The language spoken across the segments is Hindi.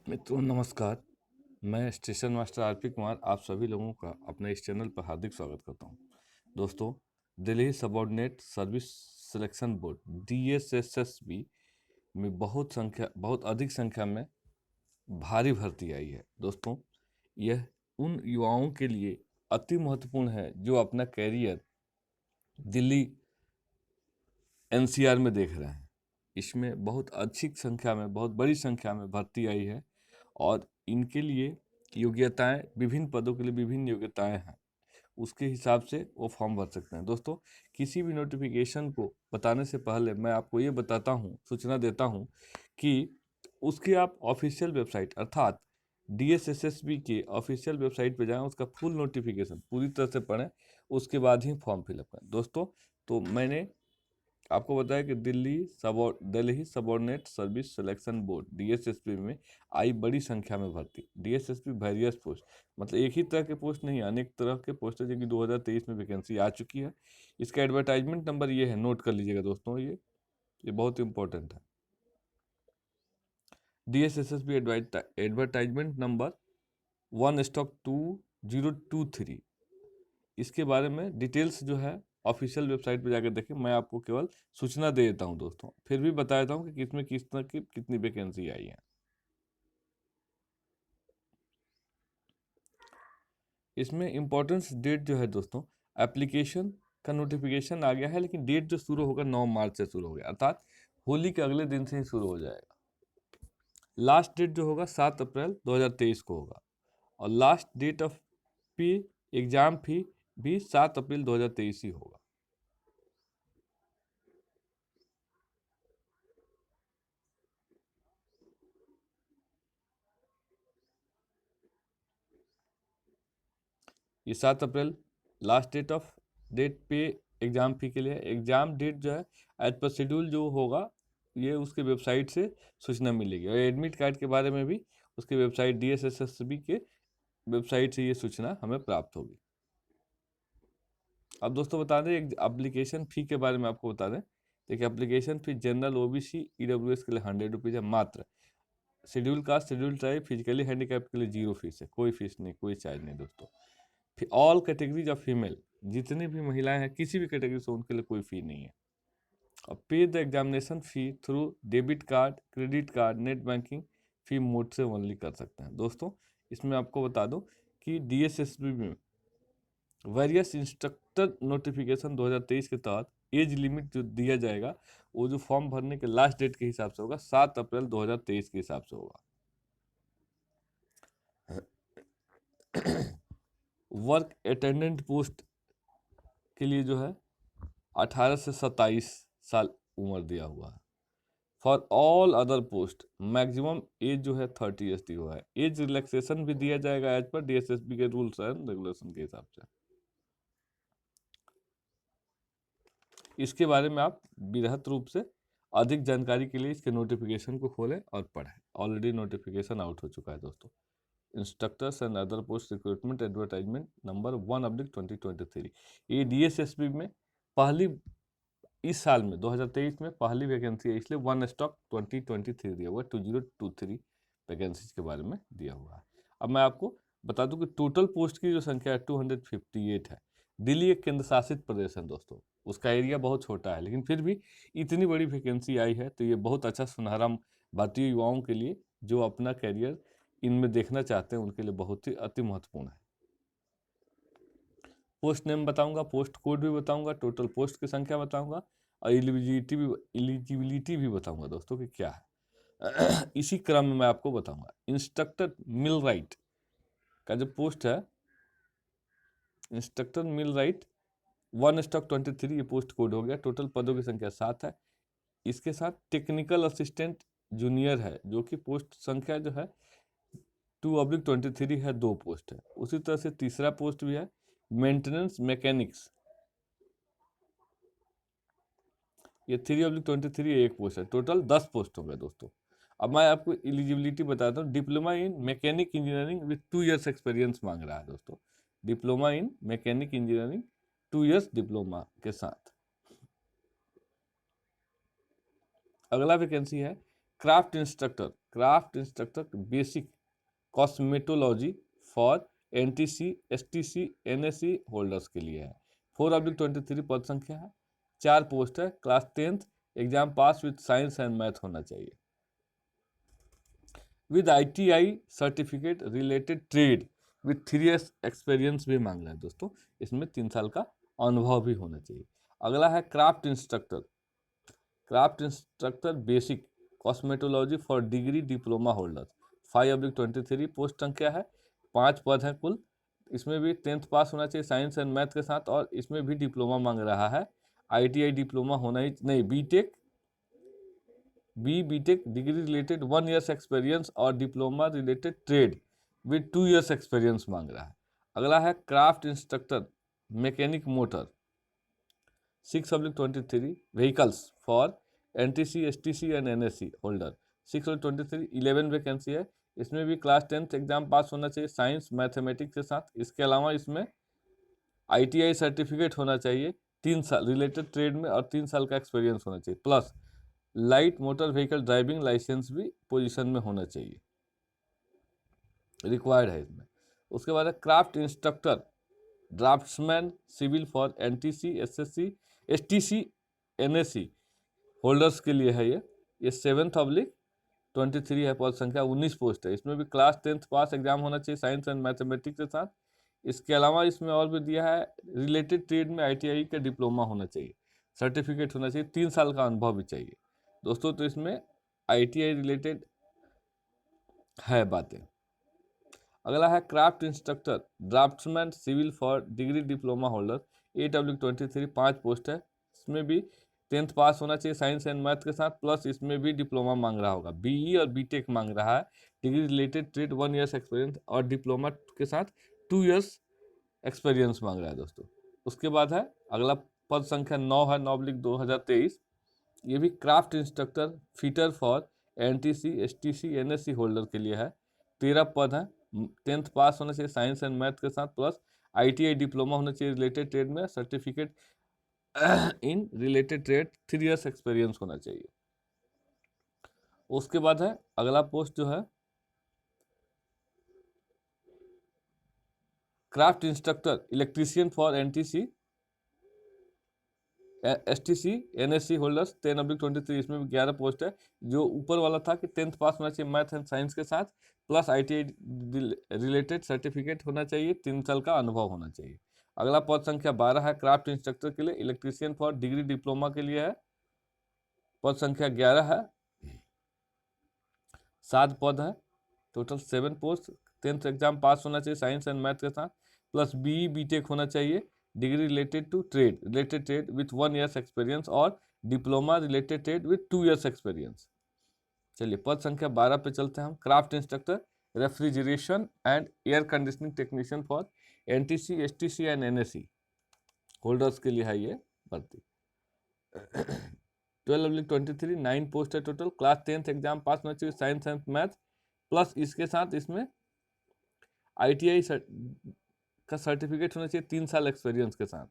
मित्रों नमस्कार। मैं स्टेशन मास्टर आरपी कुमार आप सभी लोगों का अपने इस चैनल पर हार्दिक स्वागत करता हूं। दोस्तों, Delhi subordinate service selection board DSSSB में बहुत अधिक संख्या में भारी भर्ती आई है। दोस्तों, यह उन युवाओं के लिए अति महत्वपूर्ण है जो अपना कैरियर दिल्ली NCR में देख रहे हैं। इसमें बहुत अच्छी संख्या में, बहुत बड़ी संख्या में भर्ती आई है और इनके लिए योग्यताएं, विभिन्न पदों के लिए विभिन्न योग्यताएं हैं। उसके हिसाब से वो फॉर्म भर सकते हैं। दोस्तों, किसी भी नोटिफिकेशन को बताने से पहले मैं आपको ये बताता हूँ, सूचना देता हूँ कि उसकी आप ऑफिशियल वेबसाइट अर्थात DSSSB के ऑफिशियल वेबसाइट पे जाएं, उसका फुल नोटिफिकेशन पूरी तरह से पढ़ें, उसके बाद ही फॉर्म फिलअप करें। दोस्तों, तो मैंने आपको बताया कि Delhi subordinate service selection board DSSB में आई बड़ी संख्या में भर्ती। DSSB वेरियस पोस्ट, मतलब एक ही तरह के पोस्ट नहीं, अनेक तरह के पोस्ट है, जो कि 2023 में वैकेंसी आ चुकी है। इसका एडवर्टाइजमेंट नंबर ये है, नोट कर लीजिएगा दोस्तों, ये बहुत इंपॉर्टेंट है। DSSB advertisement number 1/2023। इसके बारे में डिटेल्स जो है ऑफिशियल वेबसाइट पर जाकर देखें। मैं आपको केवल सूचना दे देता हूं दोस्तों, फिर भी बता देता हूं कि किसमें किस तरह की कितनी वैकेंसी आई है। इसमें इम्पोर्टेंस डेट जो है दोस्तों, एप्लीकेशन का नोटिफिकेशन आ गया है, लेकिन डेट जो शुरू होगा 9 मार्च से शुरू हो गया, अर्थात होली के अगले दिन से ही शुरू हो जाएगा। लास्ट डेट जो होगा 7 अप्रैल 2023 को होगा और लास्ट डेट ऑफ पे एग्जाम फी भी 7 अप्रैल 2023 ही होगा। ये 7 अप्रैल लास्ट डेट पे एग्ज़ाम फी के लिए। एग्ज़ाम डेट जो है एज पर शेड्यूल जो होगा, ये उसके वेबसाइट से सूचना मिलेगी। और एडमिट कार्ड के बारे में भी उसके वेबसाइट DSSSB के वेबसाइट से ये सूचना हमें प्राप्त होगी। अब दोस्तों बता दें, एक एप्लीकेशन फ़ी के बारे में आपको बता दें। देखिए, application fee general OBC EWS के लिए 100 रुपीज़ है मात्र। Schedule caste, schedule tribe, physically handicapped के लिए 0 फीस है, कोई फीस नहीं, कोई चार्ज नहीं दोस्तों। फिर ऑल कैटेगरीज ऑफ फीमेल, जितनी भी महिलाएं हैं किसी भी कैटेगरी से, उनके लिए कोई फ़ी नहीं है। और पे the examination fee through debit card, credit card, net banking fee mode से ओनली कर सकते हैं। दोस्तों, इसमें आपको बता दूं कि DSSB में वेरियस इंस्ट्रक्टर नोटिफिकेशन 2023 के तहत एज लिमिट जो दिया जाएगा, वो जो फॉर्म भरने के लास्ट डेट के हिसाब से होगा 7 अप्रैल 2023 के हिसाब से होगा। वर्क अटेंडेंट पोस्ट के लिए जो है 18 से 27 साल उम्र दिया हुआ है। For all other post maximum age जो है 30 ईयर्स दी हुआ है। एज रिलैक्सेशन भी दिया जाएगा एज पर DSSB के रूल्स एंड रेगुलेशन के हिसाब से। इसके बारे में आप बृहद रूप से अधिक जानकारी के लिए इसके नोटिफिकेशन को खोलें और पढ़ें। ऑलरेडी नोटिफिकेशन आउट हो चुका है दोस्तों। Instructors and other post recruitment advertisement number 1/2023। ये DSSB में पहली, इस साल में 2023 में पहली वैकेंसी है, इसलिए 1/2023 दिया हुआ है। 2023 वैकेंसीज के बारे में दिया हुआ है। अब मैं आपको बता दूं कि टोटल पोस्ट की जो संख्या है 258 है। दिल्ली एक केंद्र शासित प्रदेश है दोस्तों, उसका एरिया बहुत छोटा है, लेकिन फिर भी इतनी बड़ी वैकेंसी आई है, तो ये बहुत अच्छा सुनहरा भारतीय युवाओं के लिए जो अपना कैरियर इनमें देखना चाहते हैं, उनके लिए बहुत ही अति महत्वपूर्ण है। पोस्ट नेम बताऊंगा, पोस्ट कोड भी बताऊंगा, टोटल पोस्ट की संख्या बताऊंगा और एलिजिबिलिटी भी बताऊंगा दोस्तों कि क्या है। इसी क्रम में मैं आपको बताऊंगा। इंस्ट्रक्टर मिल राइट का जो पोस्ट है, इंस्ट्रक्टर मिल राइट 1/23, ये पोस्ट कोड हो गया। टोटल पदों की संख्या 7 है। इसके साथ टेक्निकल असिस्टेंट जूनियर है, जो कि पोस्ट संख्या जो है 2/23 है, 2 पोस्ट है। उसी तरह से तीसरा पोस्ट भी है, मेंटेनेंस मैकेनिक्स, ये 3/23 एक पोस्ट है। टोटल 10 पोस्ट होंगे दोस्तों। अब मैं आपको एलिजिबिलिटी बताता हूँ। Diploma in mechanic engineering with 2 years experience मांग रहा है दोस्तों। Diploma in mechanic engineering 2 years diploma के साथ। अगला वैकेंसी है craft instructor craft instructor basic cosmetology for NTC STC NSC holders के लिए है। 4/23 पद संख्या है, 4 पोस्ट है, class 10th exam pass with science and math होना चाहिए। With ITI certificate related trade with 3 years experience भी मांग रहा है दोस्तों, इसमें 3 साल का अनुभव भी होना चाहिए। अगला है craft instructor basic cosmetology for degree diploma holders. 5/23 post संख्या है, 5 पद है कुल। इसमें भी 10th पास होना चाहिए साइंस एंड मैथ के साथ, और इसमें भी डिप्लोमा मांग रहा है। ITI डिप्लोमा होना ही नहीं, BTech degree related 1 years experience और diploma related trade with 2 years experience मांग रहा है। अगला है craft instructor mechanic motor 6/23 vehicles for NTC STC and NSC होल्डर। 6/23 11 वैकेंसी है, इसमें भी क्लास 10th एग्जाम पास होना चाहिए साइंस मैथमेटिक्स के साथ। इसके अलावा इसमें ITI सर्टिफिकेट होना चाहिए 3 साल रिलेटेड ट्रेड में, और 3 साल का एक्सपीरियंस होना चाहिए, plus light motor vehicle driving licence भी पोजीशन में होना चाहिए, रिक्वायर्ड है इसमें। उसके बाद है craft instructor draftsman civil for NTC SSC STC NSC holders के लिए है ये 7/23 है, पद संख्या 19 पोस्ट है। इसमें भी क्लास 10th पास एग्जाम होना चाहिए साइंस एंड मैथमेटिक्स के साथ। इसके अलावा इसमें और भी दिया है रिलेटेड ट्रेड में ITI का डिप्लोमा होना चाहिए, सर्टिफिकेट होना चाहिए, 3 साल का अनुभव भी चाहिए दोस्तों। तो इसमें ITI रिलेटेड है बातें। अगला है craft instructor draftsman civil for degree diploma holder 8/23 5 post है। इसमें भी 10th पास होना चाहिए साइंस एंड मैथ के साथ, प्लस इसमें भी डिप्लोमा मांग रहा होगा, BE और BTech मांग रहा है, degree related trade 1 years experience और डिप्लोमा के साथ 2 years एक्सपीरियंस मांग रहा है दोस्तों। उसके बाद है अगला पद संख्या 9 है, 9/2023, ये भी craft instructor fitter for NTC STC NSC holder के लिए है। 13 पद है, 10th पास होना चाहिए साइंस एंड मैथ के साथ, प्लस ITI डिप्लोमा होना चाहिए रिलेटेड ट्रेड में, certificate in related trade 3 years experience होना चाहिए। उसके बाद है अगला पोस्ट जो है craft instructor electrician for NTC STC NSC holders 10/23, इसमें भी 11 पोस्ट है। जो ऊपर वाला था कि 10th पास होना चाहिए मैथ एंड साइंस के साथ, प्लस ITI रिलेटेड सर्टिफिकेट होना चाहिए, 3 साल का अनुभव होना चाहिए। अगला पद संख्या 12 है क्राफ्ट इंस्ट्रक्टर के लिए, इलेक्ट्रीशियन फॉर डिग्री डिप्लोमा के लिए है, पद संख्या 11 है, 7 पद है, total 7 post. 10th exam pass होना चाहिए साइंस एंड मैथ के साथ, प्लस BE BTech होना चाहिए, degree related trade with 1 years experience और diploma related trade with 2 years experience. चलिए पद संख्या 12 पे चलते हैं हम। Craft instructor refrigeration and air conditioning technician for NTC STC and NSC holders के लिए है ये भर्ती। 12/23 9 पोस्ट है total. Class 10th exam pass होना चाहिए साइंस एंड मैथ, प्लस इसके साथ इसमें ITI का सर्टिफिकेट होना चाहिए 3 साल एक्सपीरियंस के साथ।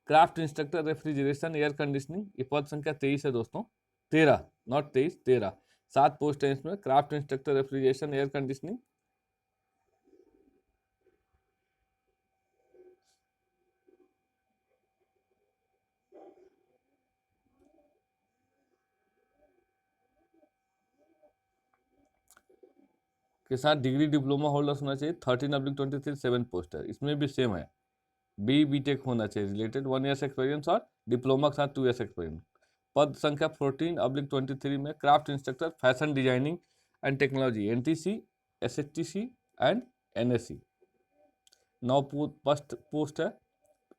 Craft instructor refrigeration air conditioning, ये पद संख्या 23 है दोस्तों, 13 नॉट 23 13, 7 पोस्ट है इसमें। Craft instructor refrigeration air conditioning के साथ डिग्री डिप्लोमा होल्डर्स होना चाहिए। 13/23 7 पोस्ट है, इसमें भी सेम है, BE BTech होना चाहिए रिलेटेड 1 years एक्सपीरियंस और डिप्लोमा के साथ 2 years एक्सपीरियंस। पद संख्या 14/23 में craft instructor fashion designing and technology NTC SHTC and NSC 9 post है।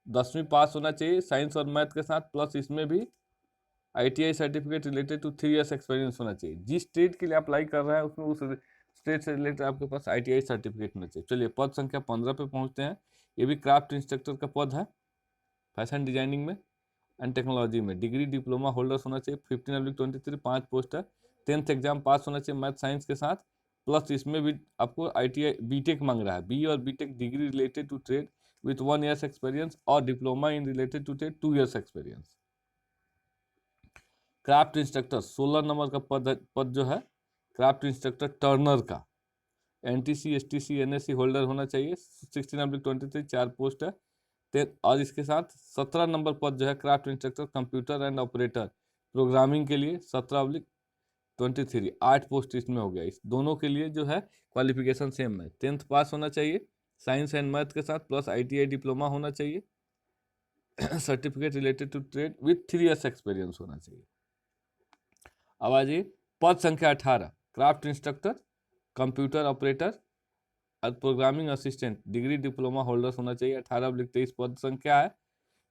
10वीं पास होना चाहिए साइंस और मैथ के साथ, प्लस इसमें भी ITI certificate related to 3 years experience होना चाहिए। जिस स्टेट के लिए अप्लाई कर रहा है उसमें उस स्टेट से रिलेटेड आपके पास ITI सर्टिफिकेट होना चाहिए। चलिए पद संख्या 15 पे पहुंचते हैं। ये भी क्राफ्ट इंस्ट्रक्टर का पद है, फैशन डिजाइनिंग में एंड टेक्नोलॉजी में डिग्री डिप्लोमा होल्डर्स होना चाहिए। 15/23 5 पोस्ट है। 10th एग्जाम पास होना चाहिए मैथ साइंस के साथ, प्लस इसमें भी आपको ITI BTech मांग रहा है, BE और BTech degree related to trade with 1 years experience और diploma in related to trade 2 years experience. Craft instructor 16 number का पद जो है क्राफ्ट इंस्ट्रक्टर टर्नर का। एनटीसी एसटीसी एनएससी होल्डर होना चाहिए। 16/23 4 पोस्ट है। और इसके साथ 17 नंबर पद जो है craft instructor computer and operator programming के लिए 17/23 8 पोस्ट इसमें हो गया। इस दोनों के लिए जो है क्वालिफिकेशन सेम है, 10th पास होना चाहिए साइंस एंड मैथ के साथ, प्लस आईटीआई डिप्लोमा होना चाहिए, certificate related to trade with 3 years experience होना चाहिए। अब आ जाइए पद संख्या 18 क्राफ्ट इंस्ट्रक्टर कंप्यूटर ऑपरेटर और programming assistant degree diploma holders होना चाहिए। 18/23 पद संख्या है,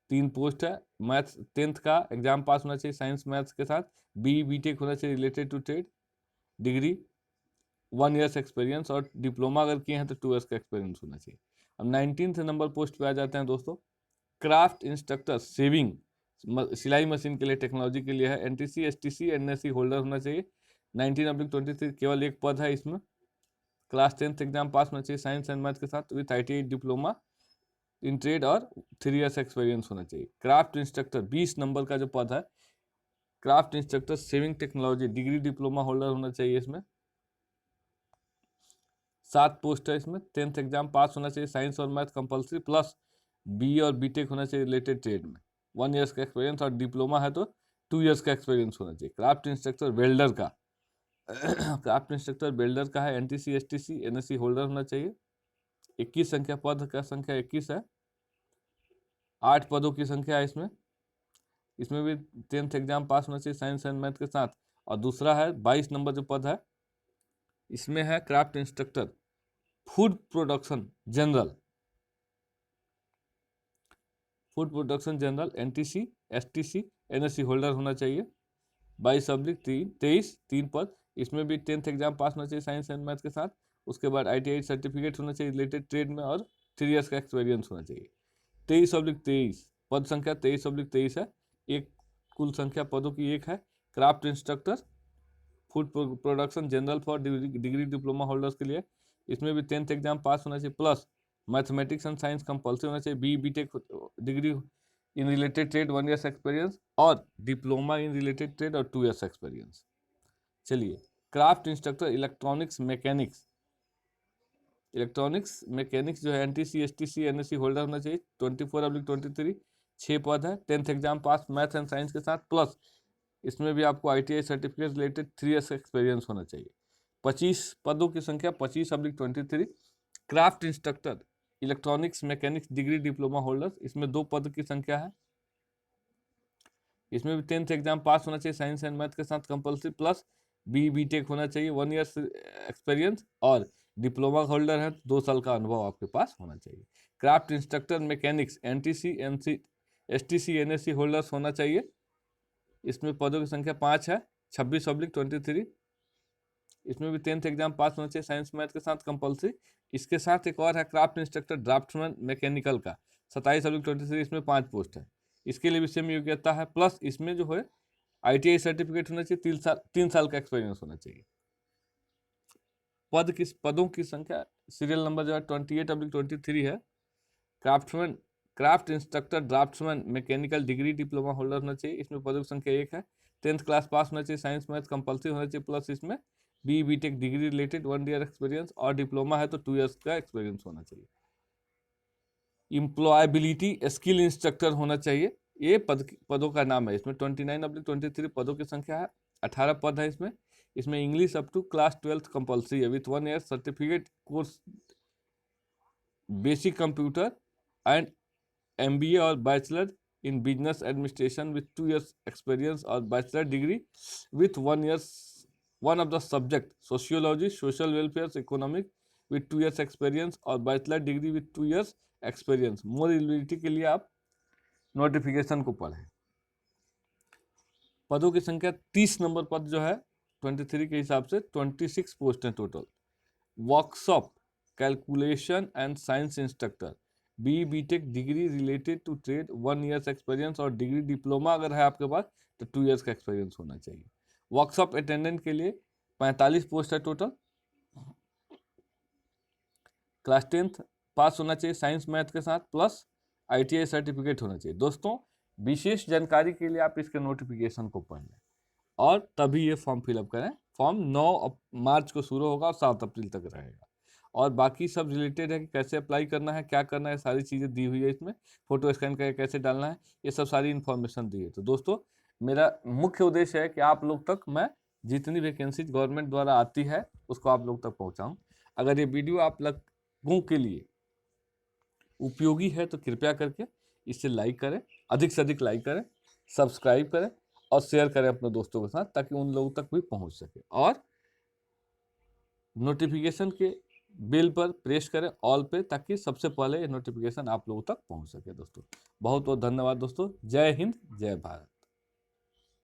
3 पोस्ट है। मैथ्स 10th का एग्जाम पास होना चाहिए साइंस मैथ्स के साथ, बीटेक होना चाहिए related to trade, degree 1 years experience, और डिप्लोमा अगर किए हैं तो 2 years का एक्सपीरियंस होना चाहिए। अब 19th नंबर पोस्ट पे आ जाते हैं दोस्तों, क्राफ्ट इंस्ट्रक्टर सेविंग सिलाई मशीन के लिए टेक्नोलॉजी के लिए है। एनटीसी एसटीसी एनएससी होल्डर होना चाहिए। 19/23 केवल एक पद है इसमें। क्लास 10th एग्जाम पास होना चाहिए साइंस एंड मैथ के साथ with ITI diploma in trade और 3 years एक्सपीरियंस होना चाहिए। क्राफ्ट इंस्ट्रक्टर 20 नंबर का जो पद है craft instructor saving technology degree diploma holder होना चाहिए। इसमें 7 पोस्ट है। इसमें 10th एग्जाम पास होना चाहिए साइंस और मैथ कंपलसरी, प्लस बी और बीटेक होना चाहिए रिलेटेड ट्रेड में, 1 years का एक्सपीरियंस, और डिप्लोमा है तो 2 years का एक्सपीरियंस होना चाहिए। क्राफ्ट इंस्ट्रक्टर वेल्डर का क्राफ्ट इंस्ट्रक्टर वेल्डर का है, एनटीसी एसटीसी एनएससी होल्डर होना चाहिए। 21 संख्या पद का संख्या 21 है, 8 पदों की संख्या है इसमें। इसमें भी 10th एग्जाम पास होना चाहिए साइंस एंड मैथ के साथ। और दूसरा है 22 नंबर जो पद है इसमें है craft instructor food production general, food production general NTC STC NSC holder होना चाहिए। 22/23 3 पद। इसमें भी 10th एग्जाम पास होना चाहिए साइंस एंड मैथ के साथ। उसके बाद आईटीआई सर्टिफिकेट होना चाहिए रिलेटेड ट्रेड में, और 3 years का एक्सपीरियंस होना चाहिए। 23/23 पद संख्या 23/23 है, एक कुल संख्या पदों की एक है। Craft instructor food production general for degree diploma holders के लिए। इसमें भी 10th एग्जाम पास होना चाहिए, plus mathematics and science compulsory होना चाहिए, BTech degree in related trade 1 years experience, और डिप्लोमा इन रिलेटेड ट्रेड और 2 years एक्सपीरियंस। चलिए क्राफ्ट इंस्ट्रक्टर इलेक्ट्रॉनिक्स मैकेनिक्स जो है एनटीसी एसटीसी एनएससी होल्डर होना चाहिए। 24/23 6 पद है। 10th exam pass math and science के साथ, प्लस इसमें भी आपको ITI certificate related 3 years experience होना चाहिए। 25 पदों की संख्या 25/23 craft instructor electronics mechanics degree diploma holders, इसमें 2 पद की संख्या है। इसमें भी 10th एग्जाम पास होना चाहिए साइंस एंड मैथ के साथ कंपल्सरी, प्लस बीटेक होना चाहिए, 1 years एक्सपीरियंस, और डिप्लोमा होल्डर है 2 साल का अनुभव आपके पास होना चाहिए। Craft instructor mechanics NTC STC NSC holders होना चाहिए। इसमें पदों की संख्या 5 है। 26/23 इसमें भी 10th एग्जाम पास होना चाहिए साइंस मैथ के साथ कंपल्सरी। इसके साथ एक और है क्राफ्ट इंस्ट्रक्टर ड्राफ्ट्समैन मैकेनिकल का 27/23 इसमें 5 पोस्ट है। इसके लिए भी सेम योग्यता है, प्लस इसमें जो है आईटीआई सर्टिफिकेट होना चाहिए, 3 साल का एक्सपीरियंस होना चाहिए। पदों की संख्या सीरियल नंबर जो है 28/23 है। Craft instructor draughtsman mechanical degree diploma holder होना चाहिए। इसमें पदों की संख्या 1 है। 10th क्लास पास होना चाहिए साइंस मैथ कंपल्सरी होना चाहिए, प्लस इसमें BTech degree related 1 year experience, और डिप्लोमा है तो 2 years का एक्सपीरियंस होना चाहिए। इम्प्लॉयबिलिटी स्किल इंस्ट्रक्टर होना चाहिए, ये पदों का नाम है। इसमें 29/23 पदों की संख्या है, 18 पद है इसमें। इसमें English up to class 12th compulsory है विथ 1 year certificate course basic computer and MBA और bachelor in business administration with 2 years experience, और bachelor degree with 1 year one of the subject sociology social welfare economic with 2 years experience, और bachelor degree with 2 years experience. More eligibility के लिए आप नोटिफिकेशन को पढ़ें। पदों की संख्या 30 नंबर पद जो है 23 के हिसाब से 26 पोस्ट हैं total. Workshop calculation and science instructor BTech degree related to trade 1 years experience, और डिग्री डिप्लोमा अगर है आपके पास तो 2 years का एक्सपीरियंस होना चाहिए। वर्कशॉप अटेंडेंट के लिए 45 पोस्ट है टोटल। क्लास 10th पास होना चाहिए साइंस मैथ के साथ, प्लस आईटीआई सर्टिफिकेट होना चाहिए। दोस्तों विशेष जानकारी के लिए आप इसके नोटिफिकेशन को पढ़ लें। और तभी ये फॉर्म फिलअप करें। फॉर्म 9 मार्च को शुरू होगा और 7 अप्रैल तक रहेगा। और बाकी सब रिलेटेड है कि कैसे अप्लाई करना है, क्या करना है, सारी चीज़ें दी हुई है इसमें। फ़ोटो स्कैन करके कैसे डालना है, ये सब सारी इन्फॉर्मेशन दी है। तो दोस्तों, मेरा मुख्य उद्देश्य है कि आप लोग तक मैं जितनी वैकेंसी गवर्नमेंट द्वारा आती है उसको आप लोग तक पहुँचाऊँ। अगर ये वीडियो आप लोगों के लिए उपयोगी है तो कृपया करके इसे लाइक करें, अधिक से अधिक लाइक करें, सब्सक्राइब करें और शेयर करें अपने दोस्तों के साथ, ताकि उन लोगों तक भी पहुंच सके। और नोटिफिकेशन के बेल पर प्रेस करें ऑल पे, ताकि सबसे पहले नोटिफिकेशन आप लोगों तक पहुंच सके। दोस्तों बहुत बहुत धन्यवाद दोस्तों। जय हिंद, जय भारत।